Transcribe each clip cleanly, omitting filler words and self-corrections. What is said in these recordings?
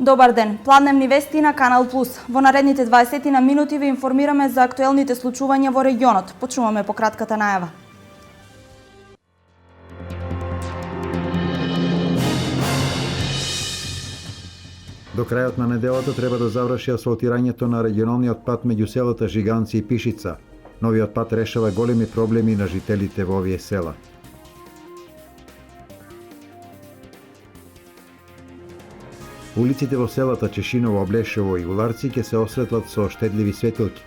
Добар ден, пладневни вести на Канал Плюс. Во наредните 20 на минути ви информираме за актуелните случувања во регионот. Почнуваме по кратката најава. До крајот на неделата треба да заврши асфалтирањето на регионалниот пат меѓу селата Жиганци и Пишица. Новиот пат решава големи проблеми на жителите во овие села. Улиците во селата Чешиново, Облешево и Уларци ќе се осветлат со штедливи светилки.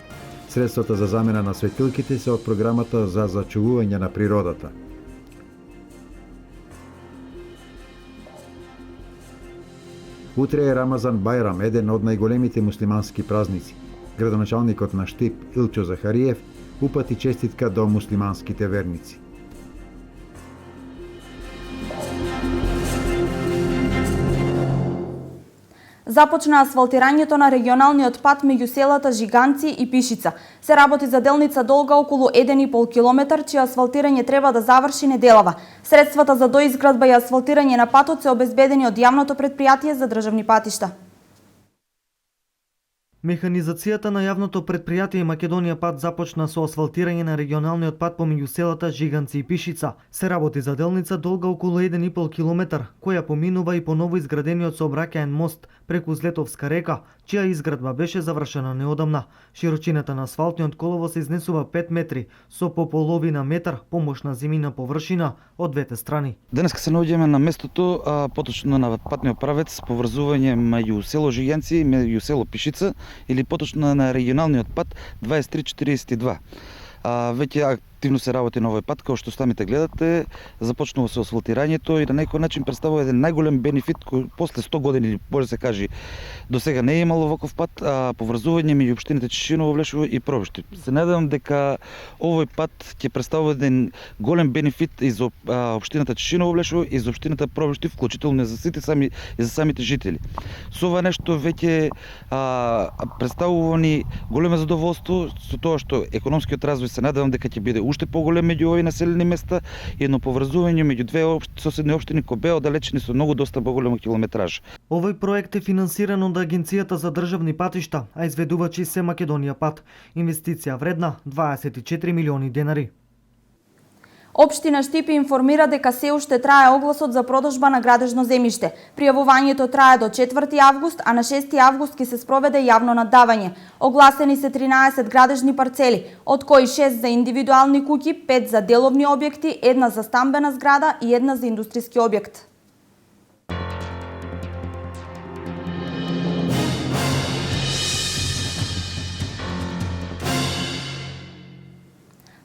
Средствата за замена на светилките се од програмата за зачувување на природата. Утре е Рамазан Бајрам, еден од најголемите муслимански празници. Градоначалникот на Штип Илчо Захариев упати честитка до муслиманските верници. Започна асфалтирањето на регионалниот пат меѓу селата Жиганци и Пишица. Се работи за делница долга околу 1,5 километар, чие асфалтирање треба да заврши неделава. Средствата за доизградба и асфалтирање на патот се обезбедени од јавното претпријатие за државни патишта. Механизацијата на јавното претпријатие Македонија пат започна со асфалтирање на регионалниот пат помеѓу селата Жиганци и Пишица. Се работи за делница долга околу 1,5 километар, која поминува и по ново изградениот сообраќаен мост преку Злетовска река, чија изградба беше завршена неодамна. Широчината на асфалтниот коловоз изнесува 5 метри, со по половина метар помошна земјина површина од двете страни. Денеска се наоѓаме на местото, поточно на патниот правец, поврзување меѓу село Жиганци и меѓу село Пишица, или поточно на регионалниот пат 2342. Веќе активно се работи на овој пат, како што самите гледате, започнува со асфалтирањето и на некој начин представува еден најголем бенефит кој после 100 години, или може се каже, до сега не е имало ваков пат, поврзување меѓу општините Чешиново, Облешево и Пробишти. Се надевам дека овој пат ќе представува еден голем бенефит и за општината Чешиново, Облешево и за општината Пробишти, вклучително и за сите и за самите жители. Со ова нешто веќе представува ни големо задоволство со тоа што економскиот развој се надевам дека ќе биде уште поголем меѓу овие населени места и едно поврзување меѓу две соседни општини кои беа оддалечени со многу доста поголема километраж. Овој проект е финансиран од Агенцијата за државни патишта, а изведувачи се Македонија пат. Инвестиција вредна 24 милиони денари. Општина Штип информира дека се уште трае огласот за продажба на градежно земјиште. Пријавувањето трае до 4 август, а на 6 август ќе се спроведе јавно наддавање. Огласени се 13 градежни парцели, од кои 6 за индивидуални куќи, 5 за деловни објекти, 1 за стамбена зграда и 1 за индустријски објект.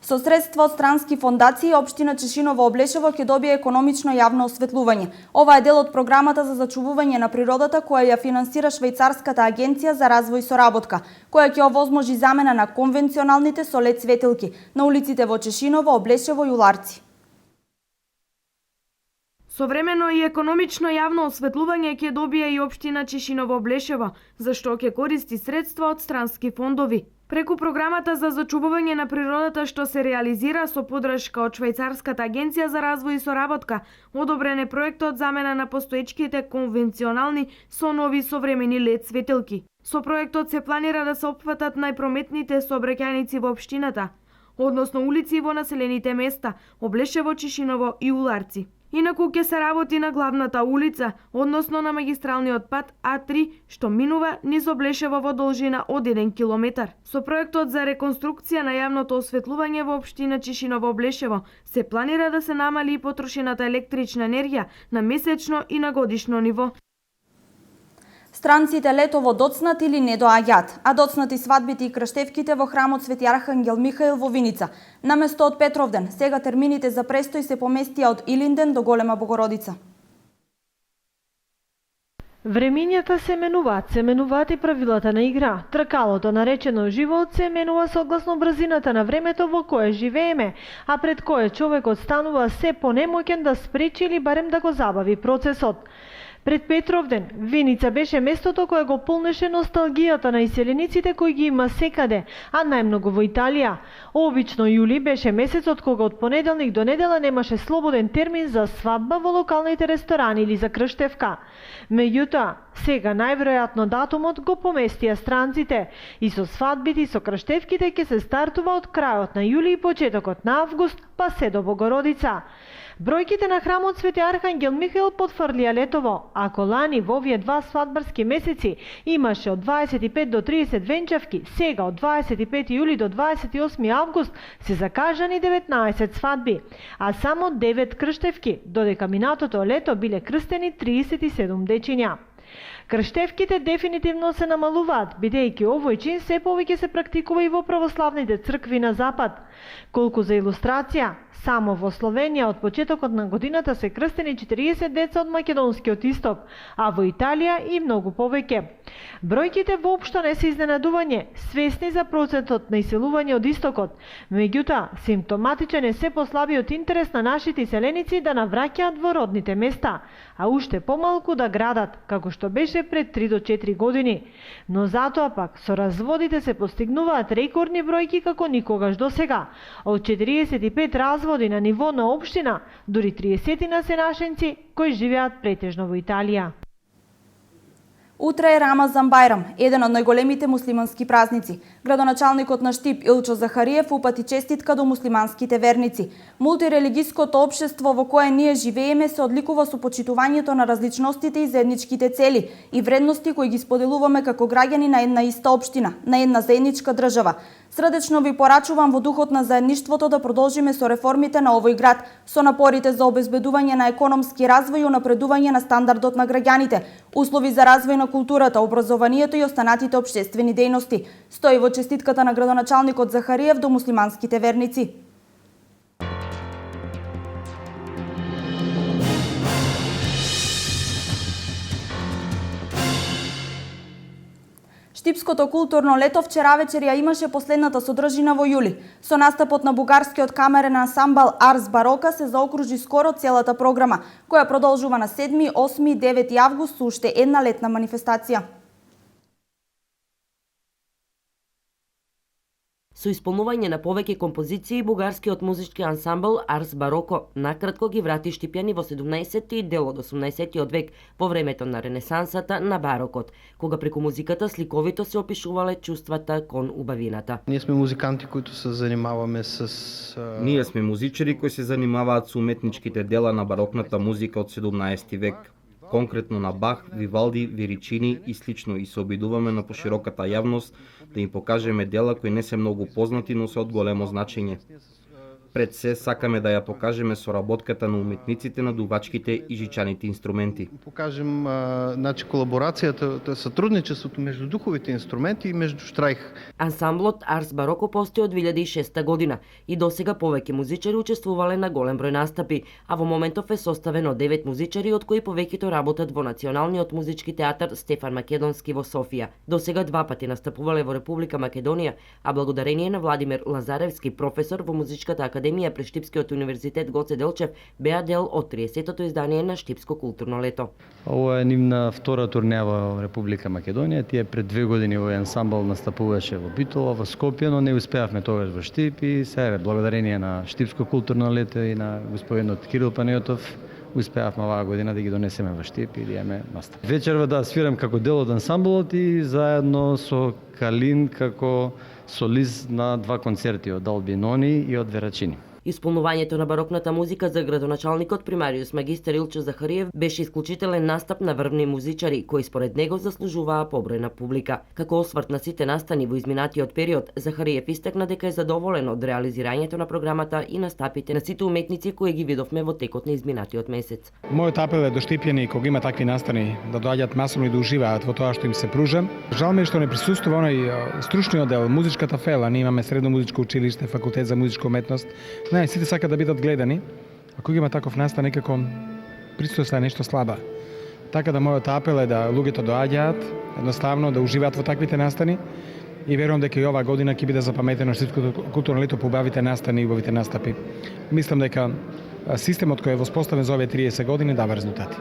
Со средства од странски фондации, општина Чешиново, Облешево ќе добие економично јавно осветлување. Ова е дел од програмата за зачувување на природата која ја финансира Швајцарската агенција за развој и соработка, која ќе овозможи замена на конвенционалните со LED светилки на улиците во Чешиново, Облешево и Уларци. Современо и економично јавно осветлување ќе добие и општина Чешиново, Облешево, за што ќе користи средства од странски фондови. Преку програмата за зачувување на природата што се реализира со поддршка од Швајцарската агенција за развој и соработка, одобрен е проектот замена на постоечките конвенционални со нови современи LED светилки. Со проектот се планира да се опфатат најпрометните сообраќајници во општината, односно улици во населените места Облешево, Чешиново и Уларци. Инаку ќе се работи на главната улица, односно на магистралниот пат А3, што минува низ Облешево во должина од 1 километар. Со проектот за реконструкција на јавното осветлување во општина Чешиново, Облешево се планира да се намали и потрошената електрична енергија на месечно и на годишно ниво. Странците летово доцнат или не доаѓаат, а доцнати свадбите и крштевките во храмот Свети Архангел Михаил во Виница. Наместо од Петровден, сега термините за престој се поместија од Илинден до Голема Богородица. Времињата се менуваат и правилата на игра. Тркалото наречено живот се менува согласно брзината на времето во кое живееме, а пред кое човекот станува се понемоќен да спречи или барем да го забави процесот. Пред Петровден, Виница беше местото кое го полнеше носталгијата на иселениците кои ги има секаде, а најмногу во Италија. Обично јули беше месецот кога од понеделник до недела немаше слободен термин за свадба во локалните ресторани или за крштевка. Меѓутоа, Сега најверојатно датумот го поместија странците и со свадбите и со крштевките ќе се стартува од крајот на јули и почетокот на август, па се до Богородица. Бројките на храмот Свети Архангел Михаил потврдија летово, ако лани во овие два свадбарски месеци имаше од 25 до 30 венчавки, сега од 25 јули до 28 август се закажани 19 свадби, а само 9 крштевки, додека минатото лето биле крстени 37 дечиња. Крштевките дефинитивно се намалуваат, бидејќи овој чин се повеќе се практикува и во православните цркви на Запад. Колку за илустрација, само во Словенија од почетокот на годината се крстени 40 деца од македонскиот исток, а во Италија и многу повеќе. Бројките воопшто не се изненадување, свесни за процентот на иселување од истокот, меѓутоа симптоматичен е се послабиот интерес на нашите иселеници да навраќаат во родните места, а уште помалку да градат, како што беше пред 3 до 4 години. Но затоа пак со разводите се постигнуваат рекордни бројки како никогаш досега. Од 45 разводи на ниво на општина, дури 30 се нашенци кои живеат претежно во Италија. Утре е Рамазан Бајрам, еден од најголемите муслимански празници. Градоначалникот на Штип Илчо Захариев упати честитка до муслиманските верници. Мултирелигиското општество во кое ние живееме се одликува со почитувањето на различностите и заедничките цели и вредности кои ги споделуваме како граѓани на една иста општина, на една заедничка држава. Срдечно ви порачувам во духот на заедништвото да продолжиме со реформите на овој град, со напорите за обезбедување на економски развој и унапредување на стандардот на граѓаните, услови за развој на културата, образованието и останатите општествени дејности. Стои во честитката на градоначалникот Захариев до муслиманските верници. Штипското културно лето вчера вечер ја имаше последната содржина во јули. Со настапот на бугарскиот камерен ансамбл Арс Барока се заокружи скоро целата програма, која продолжува на 7, 8 и 9 август со уште една летна манифестација. Со исполнување на повеќе композиции, бугарскиот музички ансамбл Арс Бароко накратко ги врати Штипјани во 17 и дел од 18 век, во времето на ренесансата на барокот, кога преку музиката сликовито се опишувале чувствата кон убавината. Ние сме музиканти които се занимаваме с... Ние сме музичари кои се занимаваат со уметничките дела на барокната музика од 17 век, конкретно на Бах, Вивалди, Веричини и слично, и се обидуваме на пошироката јавност да им покажеме дела кои не се многу познати, но се од големо значење. Пред се сакаме да ја покажеме соработката на уметниците на дувачките и жичаните инструменти. Покажем колаборацијата, сотрудничеството меѓу духовите инструменти и меѓу штрајх. Ансамблот Арс Бароко постои од 2006 година и досега повеќе музичари учествувале на голем број настапи, а во моментов е составен од 9 музичари, од кои повеќето работат во Националниот музички театар Стефан Македонски во Софија. Досега два пати настапувале во Република Македонија, а благодарение на Владимир Лазаревски, професор во музичката академија при Штипскиот универзитет Гоце Делчев, беа дел од 30-тото издание на Штипско културно лето. Ова е нивна втора турнеја во Република Македонија. Тие пред 2 години овој ансамбл настапуваше во Битола, во Скопје, но не успеавме тогаш во Штип и сега благодарение на Штипско културно лето и на господинот Кирил Панејотов успеавме оваа година да ги донесеме во Штип и да имаме настап. Вечерва да свирам како дел од ансамблот и заедно со Калин како солист на 2 концерти од Албинони и од Верачини. Исполнувањето на барокната музика за градоначалникот примариус магистер Илчо Захариев беше исклучителен настап на врвни музичари, кои според него заслужуваа побројна публика. Како осврт на сите настани во изминатиот период, Захариев истакна дека е задоволен од реализирањето на програмата и настапите на сите уметници кои ги видовме во текот на изминатиот месец. Мојот апел е до Штипјани кога има такви настани да доаѓаат масовно и да уживаат во тоа што им се пружа. Жал ми е што не присуствува оној стручниот дел, музичката фела. Ние имаме средно музичко училиште, факултет за музичка уметност. Сите сакаат да бидат гледани, а кога има таков настан некако присуствата е нешто слаба. Така да мојот апел е да луѓето доаѓаат, едноставно да уживаат во таквите настани и верувам дека и оваа година ќе биде запаметено Штипското културно лето по убавите настани и убавите настапи. Мислам дека системот кој е воспоставен за овие 30 години дава резултати.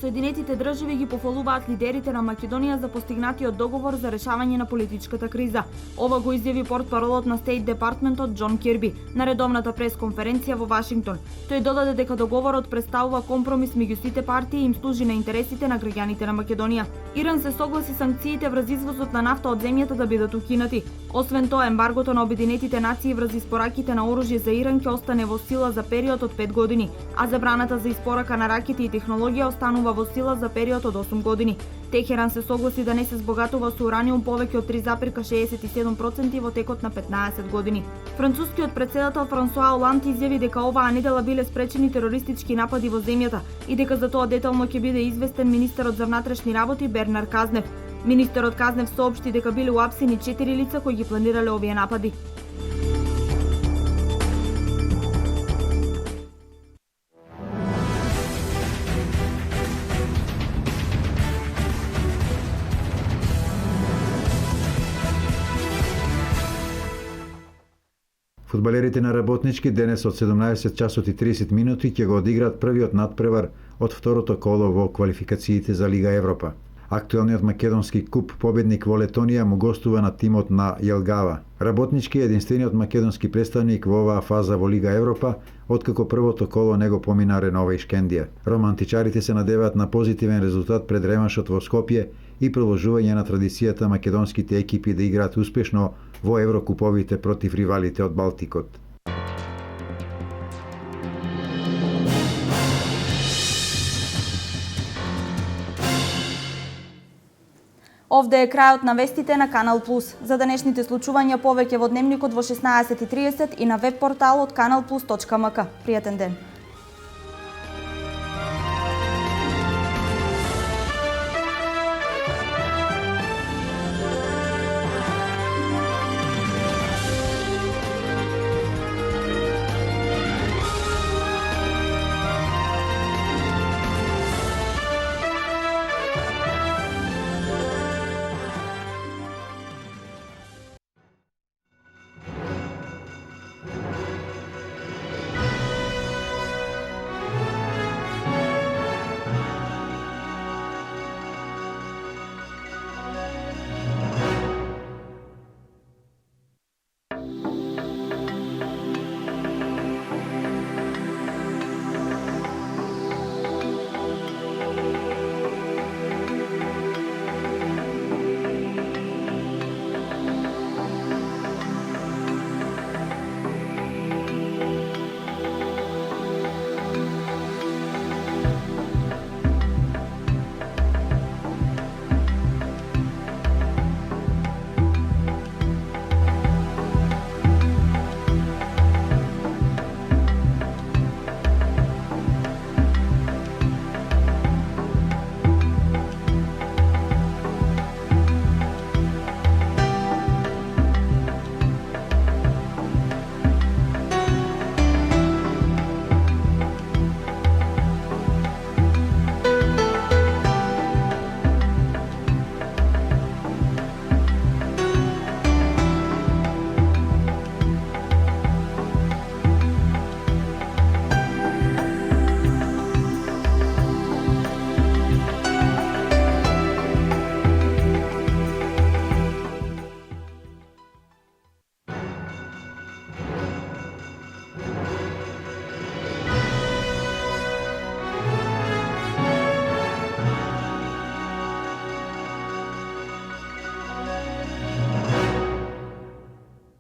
Соединетите држави ги пофалуваат лидерите на Македонија за постигнатиот договор за решавање на политичката криза. Ова го изјави портпаролот на Стейт Департментот Џон Кирби на редовната пресконференција во Вашингтон. Тој додаде дека договорот представува компромис меѓу сите партии и им служи на интересите на граѓаните на Македонија. Иран се согласи санкциите врз извозот на нафта од земјата да бидат укинати. Освен тоа, ембаргото на Обединетите нации врз испораките на оружје за Иран ќе остане во сила за период од 5 години, а забраната за испорака на ракети и технологија останува во сила за период од 8 години. Техеран се согласи да не се збогатува со ураниум повеќе од 3,67% во текот на 15 години. Францускиот председател Франсуа Оланд изјави дека оваа недела биле спречени терористички напади во земјата и дека за тоа детално ќе биде известен министерот за внатрешни работи Бернар Казнев. Министерот Казнев соопшти дека биле уапсени 4 лица кои ги планирале овие напади. Фудбалерите на Работнички денес од 17 часот и 30 минути ќе го одиграат првиот надпревар од второто коло во квалификациите за Лига Европа. Актуелниот македонски куп победник во Летонија му гостува на тимот на Јелгава. Работнички е единствениот македонски представник во оваа фаза во Лига Европа, откако првото коло него помина Ренова и Шкендија. Романтичарите се надеваат на позитивен резултат пред реманшот во Скопје и продолжување на традицијата македонските екипи да играат успешно во еврокуповите против ривалите од Балтикот. Овде е крајот на вестите на Канал Плюс. За денешните случувања повеќе во дневникот во 16:30 и на веб порталот kanalplus.mk. Пријатен ден!